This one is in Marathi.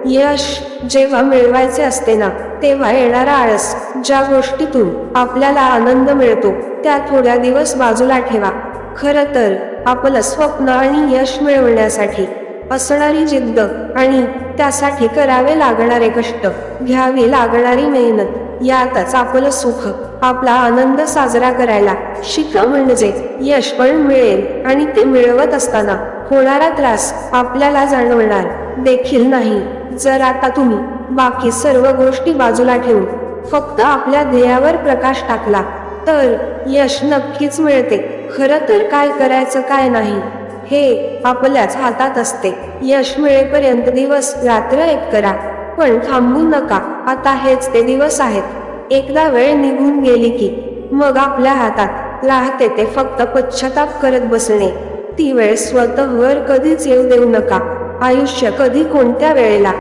यश जेव्हा मिळवायचे असते ना, तेव्हा येणारा आळस, ज्या गोष्टीतून आपल्याला आनंद मिळतो त्या थोड्या दिवस बाजूला ठेवा. खरं तर आपलं स्वप्न आणि यश मिळवण्यासाठी असणारी जिद्द आणि त्यासाठी करावे लागणारे कष्ट, घ्यावी लागणारी मेहनत, यातच आपलं सुख, आपला आनंद साजरा करायला शिका. म्हणजे यश पण मिळेल आणि ते मिळवत असताना होणारा त्रास आपल्याला जाणवणार देखील नाही. जर आता तुम्ही बाकी सर्व गोष्टी बाजूला ठेवून फक्त आपल्या ध्येयावर प्रकाश टाकला तर यश नक्कीच मिळते. खरं तर काय करायचं काय नाही हे आपल्याच हातात असते. यश मिळेपर्यंत दिवस रात्र एक करा, पण थांबू नका. आता हेच ते दिवस आहेत. एकदा वेळ निघून गेली की मग आपल्या हातात राहते ते फक्त पश्चाताप करत बसणे. ती वेळ स्वतःवर कधीच येऊ देऊ नका. आयुष्य कधी कोणत्या वेळेला